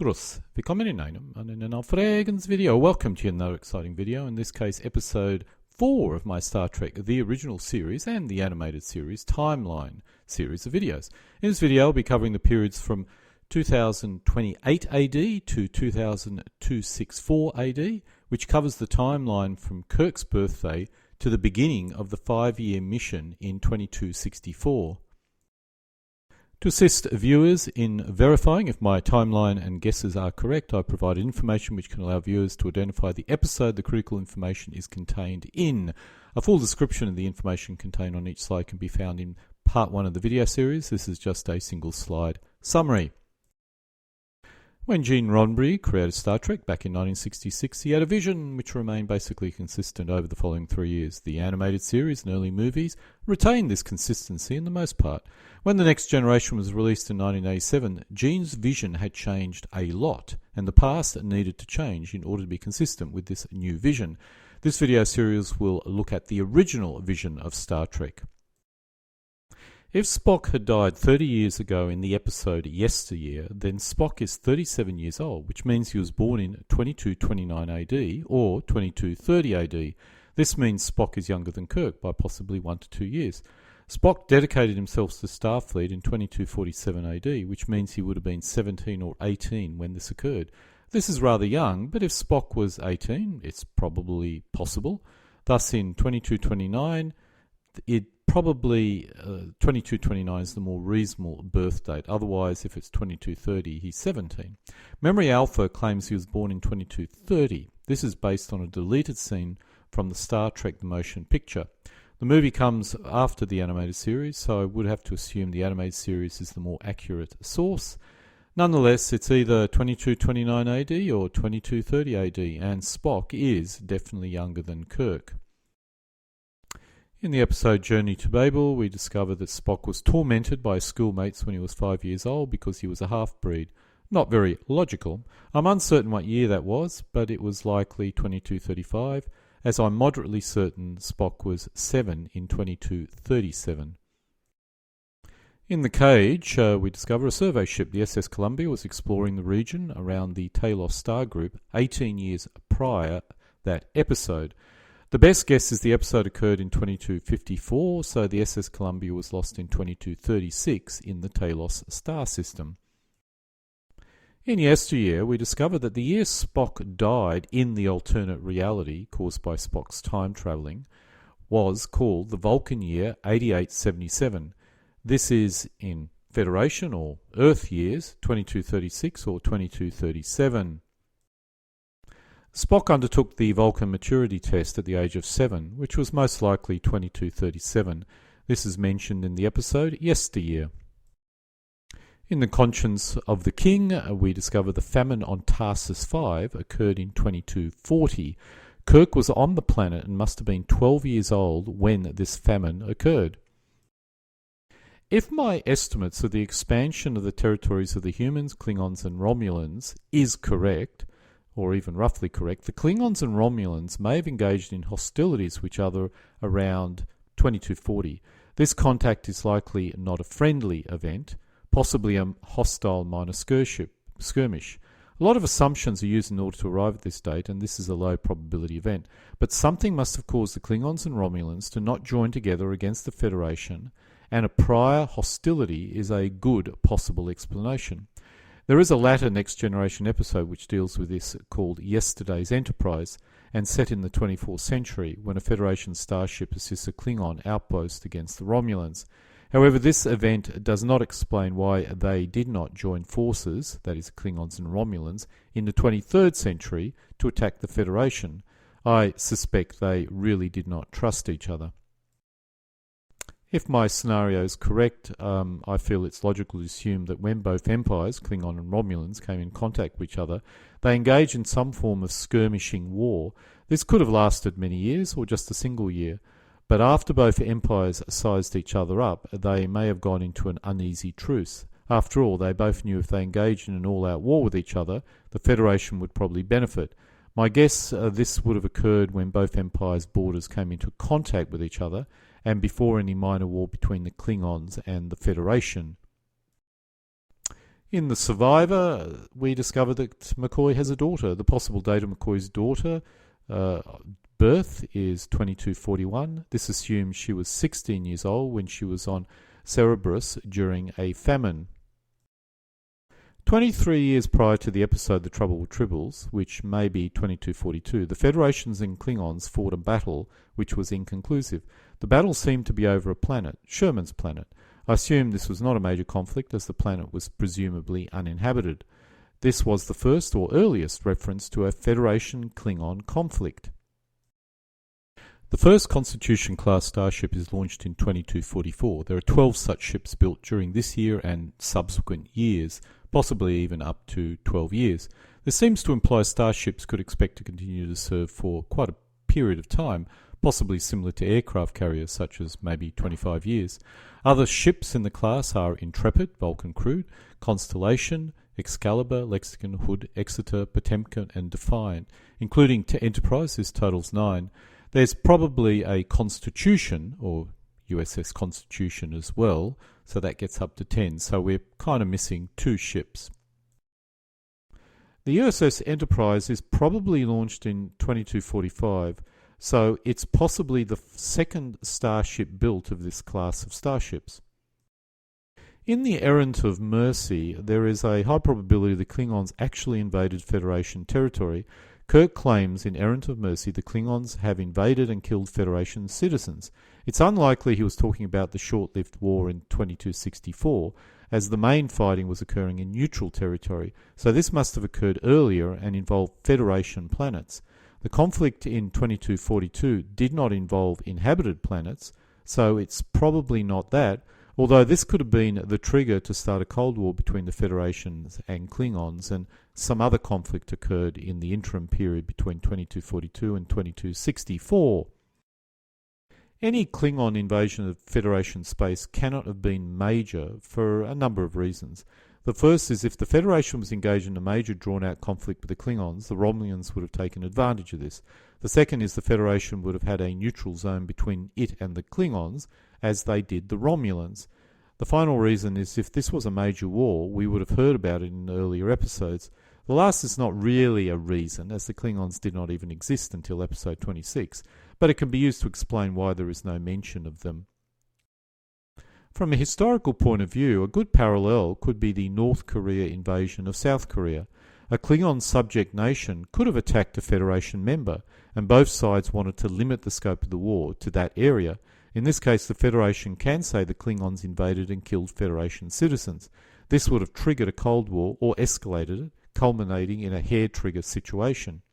Grüß, willkommen in einem aufregendes video. Welcome to another exciting video, in this case episode 4 of my Star Trek, the original series and the animated series timeline series of videos. In this video I'll be covering the periods from 2028 AD to 2264 AD, which covers the timeline from Kirk's birthday to the beginning of the 5-year mission in 2264. To assist viewers in verifying if my timeline and guesses are correct, I provide information which can allow viewers to identify the episode the critical information is contained in. A full description of the information contained on each slide can be found in part 1 of the video series. This is just a single slide summary. When Gene Roddenberry created Star Trek back in 1966, he had a vision which remained basically consistent over the following 3 years. The animated series and early movies retained this consistency in the most part. When The Next Generation was released in 1987, Gene's vision had changed a lot, and the past needed to change in order to be consistent with this new vision. This video series will look at the original vision of Star Trek. If Spock had died 30 years ago in the episode Yesteryear, then Spock is 37 years old, which means he was born in 2229 AD or 2230 AD. This means Spock is younger than Kirk by possibly 1 to 2 years. Spock dedicated himself to Starfleet in 2247 AD, which means he would have been 17 or 18 when this occurred. This is rather young, but if Spock was 18, it's probably possible. Thus, in 2229, it probably 2229 is the more reasonable birth date. Otherwise, if it's 2230, he's 17. Memory Alpha claims he was born in 2230. This is based on a deleted scene from the Star Trek The Motion Picture. The movie comes after the animated series, so I would have to assume the animated series is the more accurate source. Nonetheless, it's either 2229 AD or 2230 AD, and Spock is definitely younger than Kirk. In the episode Journey to Babel, we discover that Spock was tormented by his schoolmates when he was 5 years old because he was a half-breed. Not very logical. I'm uncertain what year that was, but it was likely 2235, as I'm moderately certain Spock was 7 in 2237. In the cage, we discover a survey ship. The SS Columbia was exploring the region around the TOS star group 18 years prior that episode. The best guess is the episode occurred in 2254, so the SS Columbia was lost in 2236 in the TOS star system. In Yesteryear, we discover that the year Spock died in the alternate reality caused by Spock's time travelling was called the Vulcan year 8877. This is in Federation or Earth years 2236 or 2237. Spock undertook the Vulcan maturity test at the age of 7, which was most likely 2237. This is mentioned in the episode Yesteryear. In The Conscience of the King, we discover the famine on Tarsus V occurred in 2240. Kirk was on the planet and must have been 12 years old when this famine occurred. If my estimates of the expansion of the territories of the humans, Klingons and Romulans is correct, or even roughly correct, the Klingons and Romulans may have engaged in hostilities which are around 2240. This contact is likely not a friendly event, possibly a hostile minor skirmish. A lot of assumptions are used in order to arrive at this date, and this is a low probability event. But something must have caused the Klingons and Romulans to not join together against the Federation, and a prior hostility is a good possible explanation. There is a latter Next Generation episode which deals with this called Yesterday's Enterprise and set in the 24th century when a Federation starship assists a Klingon outpost against the Romulans. However, this event does not explain why they did not join forces, that is Klingons and Romulans, in the 23rd century to attack the Federation. I suspect they really did not trust each other. If my scenario is correct, I feel it's logical to assume that when both empires, Klingon and Romulans, came in contact with each other, they engaged in some form of skirmishing war. This could have lasted many years or just a single year, but after both empires sized each other up, they may have gone into an uneasy truce. After all, they both knew if they engaged in an all-out war with each other, the Federation would probably benefit. My guess this would have occurred when both empires' borders came into contact with each other, and before any minor war between the Klingons and the Federation. In The Survivor, we discover that McCoy has a daughter. The possible date of McCoy's daughter birth is 2241. This assumes she was 16 years old when she was on Cerberus during a famine. 23 years prior to the episode The Trouble with Tribbles, which may be 2242, the Federations and Klingons fought a battle which was inconclusive. The battle seemed to be over a planet, Sherman's planet. I assume this was not a major conflict, as the planet was presumably uninhabited. This was the first or earliest reference to a Federation-Klingon conflict. The first Constitution-class starship is launched in 2244. There are 12 such ships built during this year and subsequent years, possibly even up to 12 years. This seems to imply starships could expect to continue to serve for quite a period of time, possibly similar to aircraft carriers such as maybe 25 years. Other ships in the class are Intrepid, Vulcan crewed, Constellation, Excalibur, Lexicon, Hood, Exeter, Potemkin and Defiant, including Enterprise. This totals 9. There's probably a Constitution, or USS Constitution as well, so that gets up to 10, so we're kind of missing 2 ships. The USS Enterprise is probably launched in 2245, so it's possibly the second starship built of this class of starships. In the Errant of Mercy, there is a high probability the Klingons actually invaded Federation territory. Kirk claims in Errant of Mercy the Klingons have invaded and killed Federation citizens. It's unlikely he was talking about the short-lived war in 2264, as the main fighting was occurring in neutral territory, so this must have occurred earlier and involved Federation planets. The conflict in 2242 did not involve inhabited planets, so it's probably not that, although this could have been the trigger to start a Cold War between the Federations and Klingons, and some other conflict occurred in the interim period between 2242 and 2264. Any Klingon invasion of Federation space cannot have been major for a number of reasons. The first is if the Federation was engaged in a major drawn-out conflict with the Klingons, the Romulans would have taken advantage of this. The second is the Federation would have had a neutral zone between it and the Klingons, as they did the Romulans. The final reason is if this was a major war, we would have heard about it in earlier episodes. The last is not really a reason, as the Klingons did not even exist until episode 26, but it can be used to explain why there is no mention of them. From a historical point of view, a good parallel could be the North Korea invasion of South Korea. A Klingon subject nation could have attacked a Federation member, and both sides wanted to limit the scope of the war to that area. In this case, the Federation can say the Klingons invaded and killed Federation citizens. This would have triggered a Cold War or escalated it, culminating in a hair-trigger situation.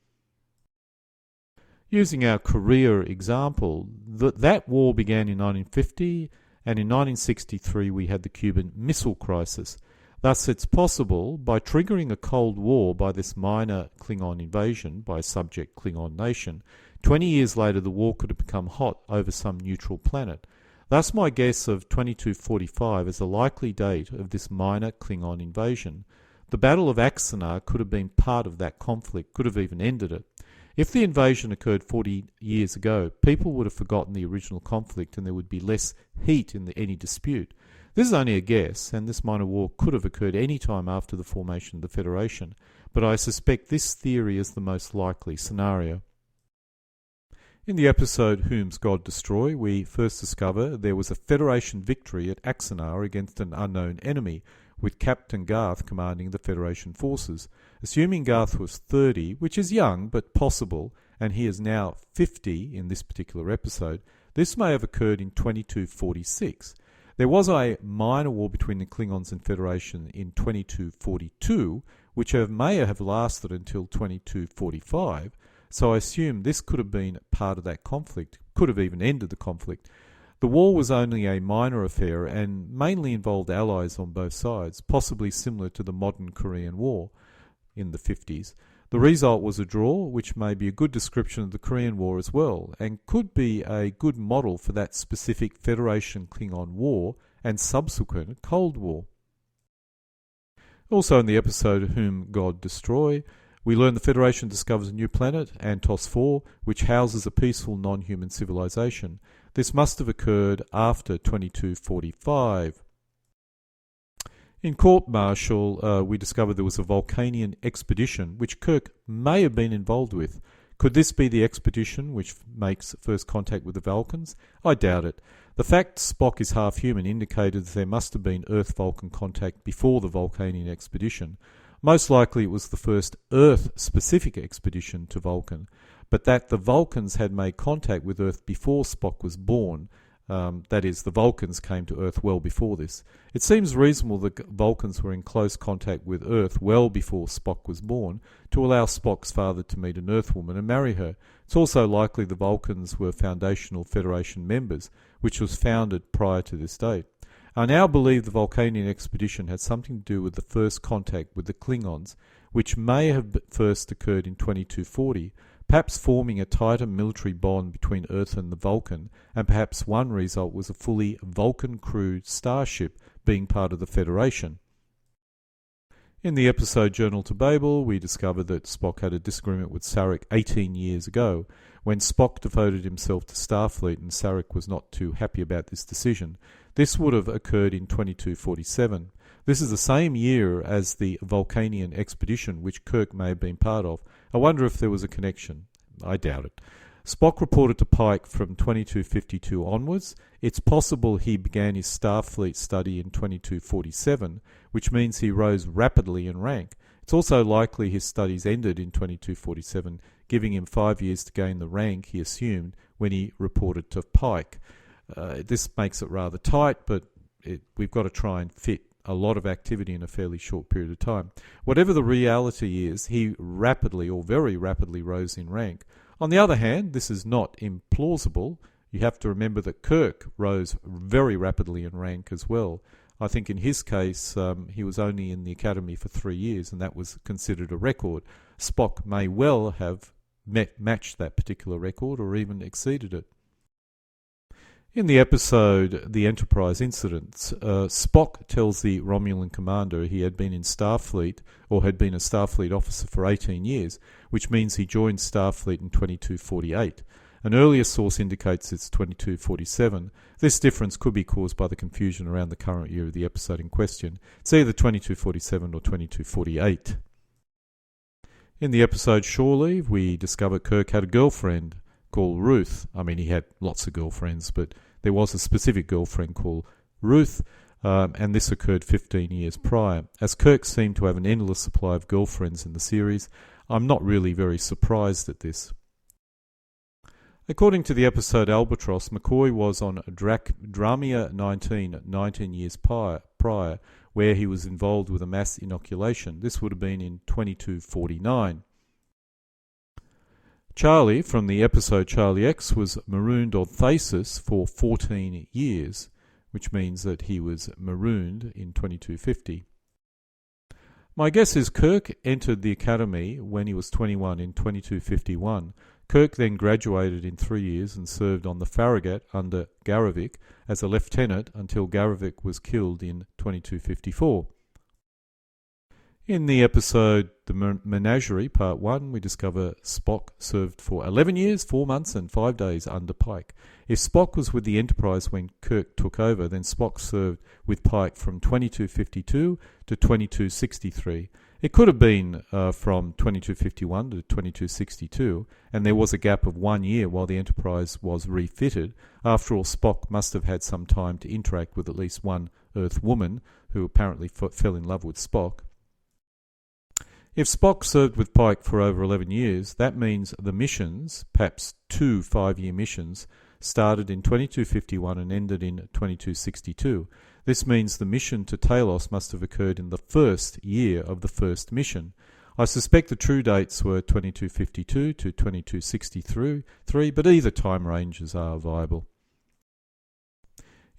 Using our Korea example, that war began in 1950, and in 1963 we had the Cuban Missile Crisis. Thus it's possible, by triggering a Cold War by this minor Klingon invasion by a subject Klingon nation, 20 years later the war could have become hot over some neutral planet. Thus my guess of 2245 is a likely date of this minor Klingon invasion. The Battle of Axanar could have been part of that conflict, could have even ended it. If the invasion occurred 40 years ago, people would have forgotten the original conflict and there would be less heat in any dispute. This is only a guess, and this minor war could have occurred any time after the formation of the Federation, but I suspect this theory is the most likely scenario. In the episode Whom's God Destroy, we first discover there was a Federation victory at Axanar against an unknown enemy, with Captain Garth commanding the Federation forces. Assuming Garth was 30, which is young but possible, and he is now 50 in this particular episode, this may have occurred in 2246. There was a minor war between the Klingons and Federation in 2242, which may have lasted until 2245, so I assume this could have been part of that conflict, could have even ended the conflict. The war was only a minor affair and mainly involved allies on both sides, possibly similar to the modern Korean War in the 50s. The result was a draw, which may be a good description of the Korean War as well, and could be a good model for that specific Federation-Klingon War and subsequent Cold War. Also in the episode Whom God Destroy, we learn the Federation discovers a new planet, TOS 4, which houses a peaceful non-human civilization. This must have occurred after 2245. In court martial, we discovered there was a Vulcanian expedition which Kirk may have been involved with. Could this be the expedition which makes first contact with the Vulcans? I doubt it. The fact Spock is half human indicated that there must have been Earth-Vulcan contact before the Vulcanian expedition. Most likely it was the first Earth-specific expedition to Vulcan, but that the Vulcans had made contact with Earth before Spock was born, that is, the Vulcans came to Earth well before this. It seems reasonable that Vulcans were in close contact with Earth well before Spock was born to allow Spock's father to meet an Earth woman and marry her. It's also likely the Vulcans were foundational Federation members, which was founded prior to this date. I now believe the Vulcanian expedition had something to do with the first contact with the Klingons, which may have first occurred in 2240, perhaps forming a tighter military bond between Earth and the Vulcan, and perhaps one result was a fully Vulcan-crewed starship being part of the Federation. In the episode Journal to Babel, we discovered that Spock had a disagreement with Sarek 18 years ago, when Spock devoted himself to Starfleet and Sarek was not too happy about this decision. This would have occurred in 2247. This is the same year as the Vulcanian expedition, which Kirk may have been part of. I wonder if there was a connection. I doubt it. Spock reported to Pike from 2252 onwards. It's possible he began his Starfleet study in 2247, which means he rose rapidly in rank. It's also likely his studies ended in 2247, giving him 5 years to gain the rank he assumed when he reported to Pike. This makes it rather tight, but we've got to try and fit a lot of activity in a fairly short period of time. Whatever the reality is, he rapidly or very rapidly rose in rank. On the other hand, this is not implausible. You have to remember that Kirk rose very rapidly in rank as well. I think in his case, he was only in the Academy for 3 years, and that was considered a record. Spock may well have matched that particular record or even exceeded it. In the episode The Enterprise Incidents, Spock tells the Romulan commander he had been in Starfleet, or had been a Starfleet officer for 18 years, which means he joined Starfleet in 2248. An earlier source indicates it's 2247. This difference could be caused by the confusion around the current year of the episode in question. It's either 2247 or 2248. In the episode Shore Leave, we discover Kirk had a girlfriend called Ruth. I mean, he had lots of girlfriends, but there was a specific girlfriend called Ruth, and this occurred 15 years prior. As Kirk seemed to have an endless supply of girlfriends in the series, I'm not really very surprised at this. According to the episode Albatross, McCoy was on Dramia 19 years prior, where he was involved with a mass inoculation. This would have been in 2249. Charlie, from the episode Charlie X, was marooned on Thasus for 14 years, which means that he was marooned in 2250. My guess is Kirk entered the Academy when he was 21 in 2251. Kirk then graduated in 3 years and served on the Farragut under Garavik as a lieutenant until Garavik was killed in 2254. In the episode The Menagerie, Part 1, we discover Spock served for 11 years, 4 months and 5 days under Pike. If Spock was with the Enterprise when Kirk took over, then Spock served with Pike from 2252 to 2263. It could have been from 2251 to 2262, and there was a gap of 1 year while the Enterprise was refitted. After all, Spock must have had some time to interact with at least one Earth woman, who apparently fell in love with Spock. If Spock served with Pike for over 11 years, that means the missions, perhaps 2 5-year missions, started in 2251 and ended in 2262. This means the mission to Talos must have occurred in the first year of the first mission. I suspect the true dates were 2252 to 2263, but either time ranges are viable.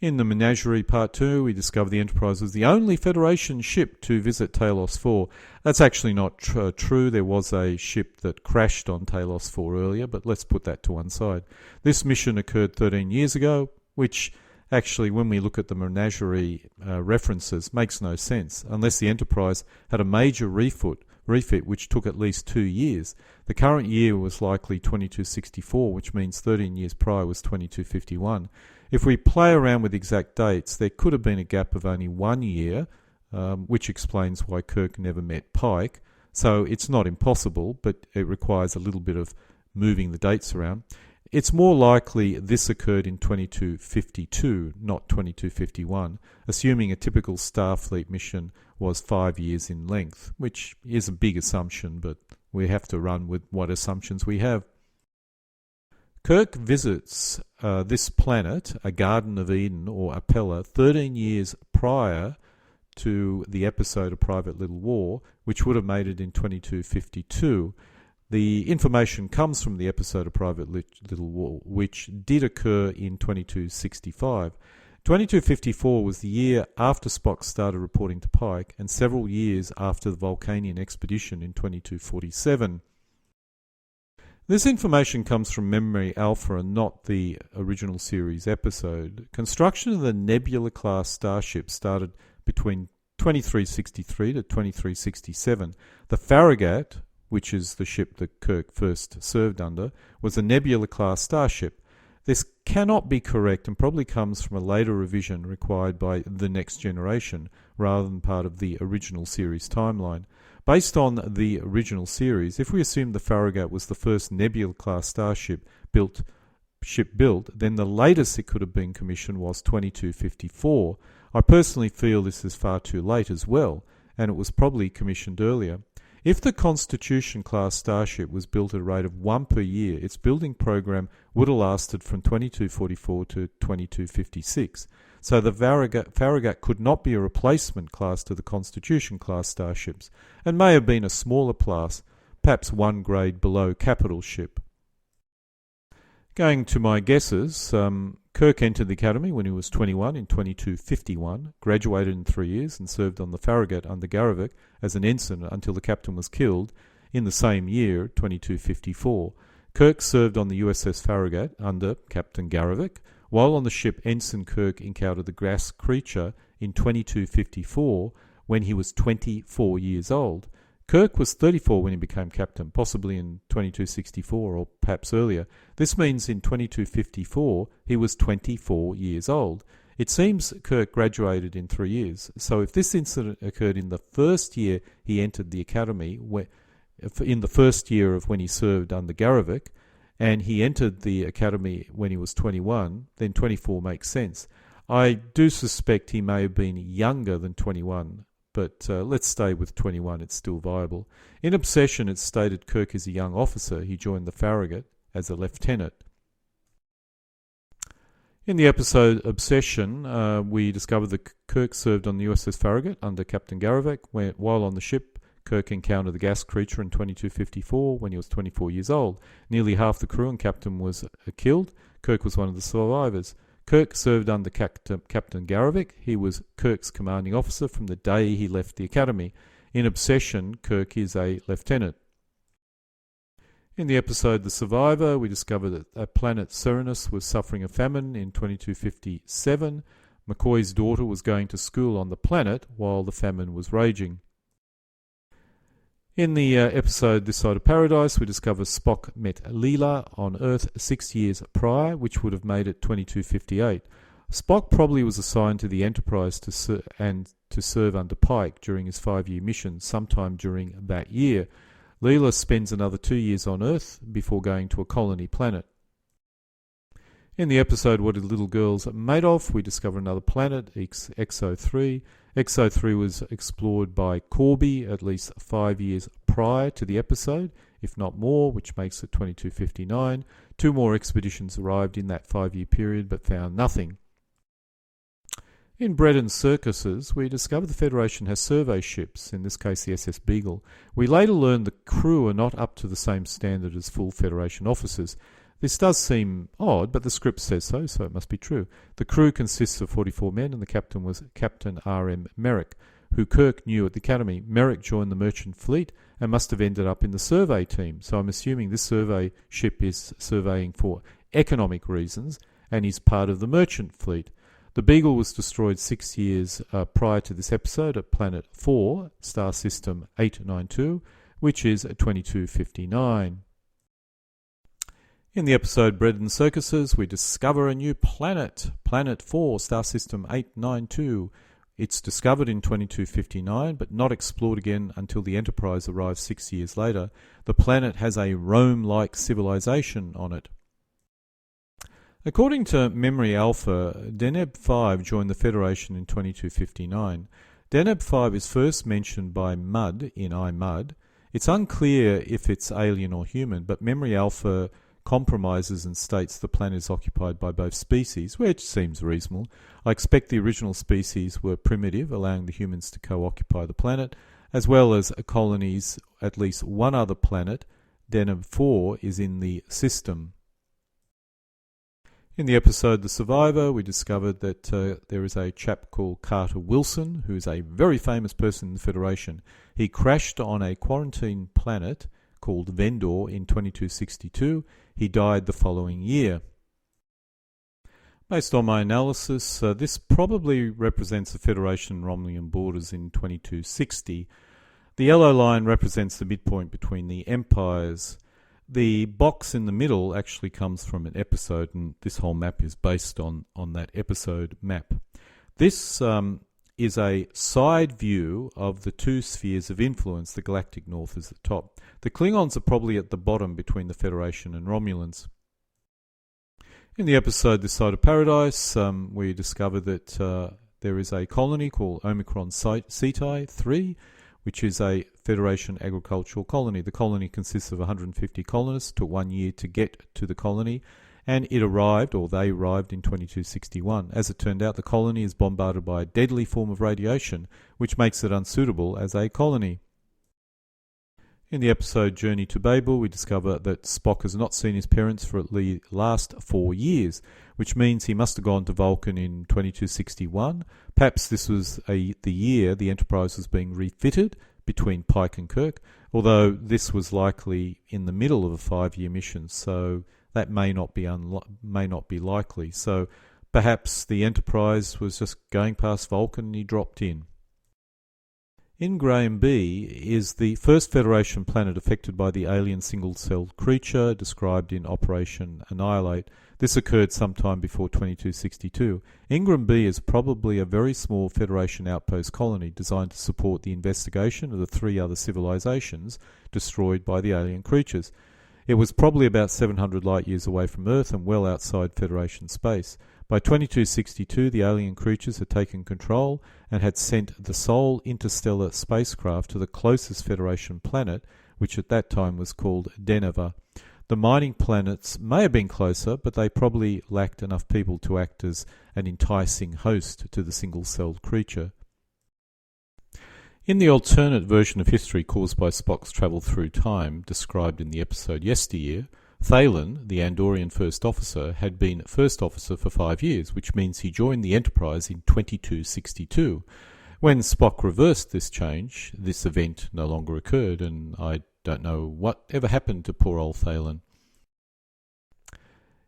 In the Menagerie Part 2, we discover the Enterprise was the only Federation ship to visit Talos 4. That's actually not true. There was a ship that crashed on Talos 4 earlier, but let's put that to one side. This mission occurred 13 years ago, which actually, when we look at the Menagerie references, makes no sense, unless the Enterprise had a major refit which took at least 2 years. The current year was likely 2264, which means 13 years prior was 2251. If we play around with exact dates, there could have been a gap of only 1 year which explains why Kirk never met Pike. So it's not impossible, but it requires a little bit of moving the dates around. It's more likely this occurred in 2252, not 2251, assuming a typical Starfleet mission was 5 years in length, which is a big assumption, but we have to run with what assumptions we have. Kirk visits this planet, a Garden of Eden or Apella, 13 years prior to the episode A Private Little War, which would have made it in 2252. The information comes from the episode A Private Little War, which did occur in 2265. 2254 was the year after Spock started reporting to Pike, and several years after the Vulcanian expedition in 2247. This information comes from Memory Alpha and not the original series episode. Construction of the Nebula-class starship started between 2363 to 2367. The Farragut, which is the ship that Kirk first served under, was a Nebula-class starship. This cannot be correct and probably comes from a later revision required by the Next Generation rather than part of the original series timeline. Based on the original series, if we assume the Farragut was the first Nebula-class starship built, then the latest it could have been commissioned was 2254. I personally feel this is far too late as well, and it was probably commissioned earlier. If the Constitution-class starship was built at a rate of 1 per year, its building program would have lasted from 2244 to 2256. So the Farragut could not be a replacement class to the Constitution-class starships, and may have been a smaller class, perhaps one grade below capital ship. Going to my guesses, Kirk entered the Academy when he was 21 in 2251, graduated in 3 years, and served on the Farragut under Garrovick as an ensign until the captain was killed in the same year, 2254. Kirk served on the USS Farragut under Captain Garrovick. While on the ship, Ensign Kirk encountered the gas creature in 2254 when he was 24 years old. Kirk was 34 when he became captain, possibly in 2264 or perhaps earlier. This means in 2254 he was 24 years old. It seems Kirk graduated in 3 years. So if this incident occurred in the first year he entered the academy, in the first year of when he served under Garrovick, and he entered the academy when he was 21, then 24 makes sense. I do suspect he may have been younger than 21. But let's stay with 21, it's still viable. In Obsession, it's stated Kirk is a young officer. He joined the Farragut as a lieutenant. In the episode Obsession, we discovered that Kirk served on the USS Farragut under Captain Garrovick. While on the ship, Kirk encountered the gas creature in 2254 when he was 24 years old. Nearly half the crew and captain was killed. Kirk was one of the survivors. Kirk served under Captain Garrovick. He was Kirk's commanding officer from the day he left the academy. In Obsession, Kirk is a lieutenant. In the episode The Survivor, we discovered that a planet Serenus was suffering a famine in 2257. McCoy's daughter was going to school on the planet while the famine was raging. In the episode This Side of Paradise, we discover Spock met Leela on Earth 6 years prior, which would have made it 2258. Spock probably was assigned to the Enterprise to serve under Pike during his 5-year mission sometime during that year. Leela spends another 2 years on Earth before going to a colony planet. In the episode What Are Little Girls Made Of, we discover another planet, XO3. XO3 was explored by Corby at least 5 years prior to the episode, if not more, which makes it 2259. 2 more expeditions arrived in that 5-year period but found nothing. In Bread and Circuses, we discover the Federation has survey ships, in this case the SS Beagle. We later learn the crew are not up to the same standard as full Federation officers. This does seem odd, but the script says so, so it must be true. The crew consists of 44 men, and the captain was Captain R.M. Merrick, who Kirk knew at the Academy. Merrick joined the merchant fleet and must have ended up in the survey team, so I'm assuming this survey ship is surveying for economic reasons and is part of the merchant fleet. The Beagle was destroyed 6 years prior to this episode at Planet 4, Star System 892, which is 2259. In the episode Bread and Circuses, we discover a new planet, Planet 4, Star System 892. It's discovered in 2259, but not explored again until the Enterprise arrives 6 years later. The planet has a Rome-like civilization on it. According to Memory Alpha, Deneb 5 joined the Federation in 2259. Deneb 5 is first mentioned by Mudd in iMudd. It's unclear if it's alien or human, but Memory Alpha compromises and states the planet is occupied by both species, which seems reasonable. I expect the original species were primitive, allowing the humans to co-occupy the planet, as well as colonies. At least one other planet, Deneb 4, is in the system. In the episode The Survivor, we discovered that there is a chap called Carter Wilson, who is a very famous person in the Federation. He crashed on a quarantine planet called Vendor in 2262. He died the following year. Based on my analysis, this probably represents the Federation Romulan borders in 2260. The yellow line represents the midpoint between the empires. The box in the middle actually comes from an episode, and this whole map is based on that episode map. This is a side view of the two spheres of influence. The galactic north is at the top. The Klingons are probably at the bottom between the Federation and Romulans. In the episode This Side of Paradise, we discovered that there is a colony called Omicron Ceti 3, which is a Federation agricultural colony. The colony consists of 150 colonists. It took 1 year to get to the colony, and it arrived, or they arrived, in 2261. As it turned out, the colony is bombarded by a deadly form of radiation, which makes it unsuitable as a colony. In the episode Journey to Babel, we discover that Spock has not seen his parents for at the last 4 years, which means he must have gone to Vulcan in 2261. Perhaps this was the year the Enterprise was being refitted between Pike and Kirk, although this was likely in the middle of a 5-year mission, so that may not be likely. So perhaps the Enterprise was just going past Vulcan and he dropped in. Ingraham B is the first Federation planet affected by the alien single-celled creature described in Operation Annihilate. This occurred sometime before 2262. Ingram B is probably a very small Federation outpost colony designed to support the investigation of the 3 other civilizations destroyed by the alien creatures. It was probably about 700 light-years away from Earth and well outside Federation space. By 2262, the alien creatures had taken control and had sent the sole interstellar spacecraft to the closest Federation planet, which at that time was called Deneva. The mining planets may have been closer, but they probably lacked enough people to act as an enticing host to the single-celled creature. In the alternate version of history caused by Spock's travel through time, described in the episode Yesteryear, Thalen, the Andorian first officer, had been first officer for 5 years, which means he joined the Enterprise in 2262. When Spock reversed this change, this event no longer occurred, and I don't know what ever happened to poor old Thalen.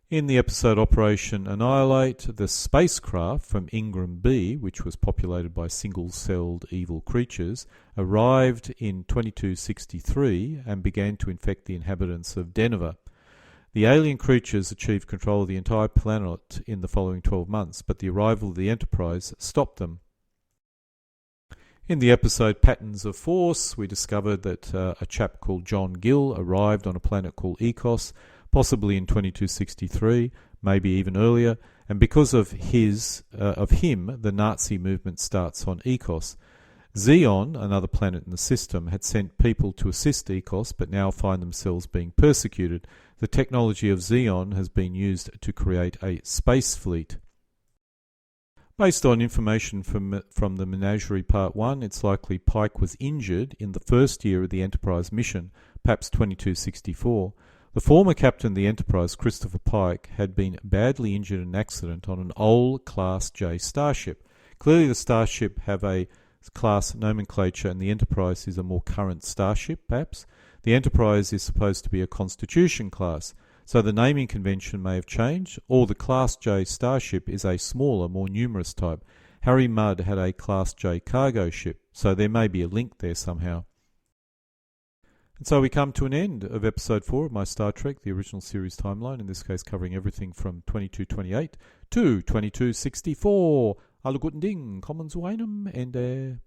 In the episode Operation Annihilate, the spacecraft from Ingram B, which was populated by single-celled evil creatures, arrived in 2263 and began to infect the inhabitants of Deneva. The alien creatures achieved control of the entire planet in the following 12 months, but the arrival of the Enterprise stopped them. In the episode Patterns of Force, we discovered that a chap called John Gill arrived on a planet called Ecos, possibly in 2263, maybe even earlier, and because of him, the Nazi movement starts on Ecos. Xeon, another planet in the system, had sent people to assist Ecos, but now find themselves being persecuted. The technology of Xeon has been used to create a space fleet. Based on information from the Menagerie Part 1, it's likely Pike was injured in the first year of the Enterprise mission, perhaps 2264. The former captain of the Enterprise, Christopher Pike, had been badly injured in an accident on an old Class J starship. Clearly the starship have a class nomenclature and the Enterprise is a more current starship, perhaps. The Enterprise is supposed to be a Constitution class, so the naming convention may have changed, or the Class J starship is a smaller, more numerous type. Harry Mudd had a Class J cargo ship, so there may be a link there somehow. And so we come to an end of episode 4 of my Star Trek, the original series timeline, in this case covering everything from 2228 to 2264. Alle guten Dinge kommen zu einem Ende.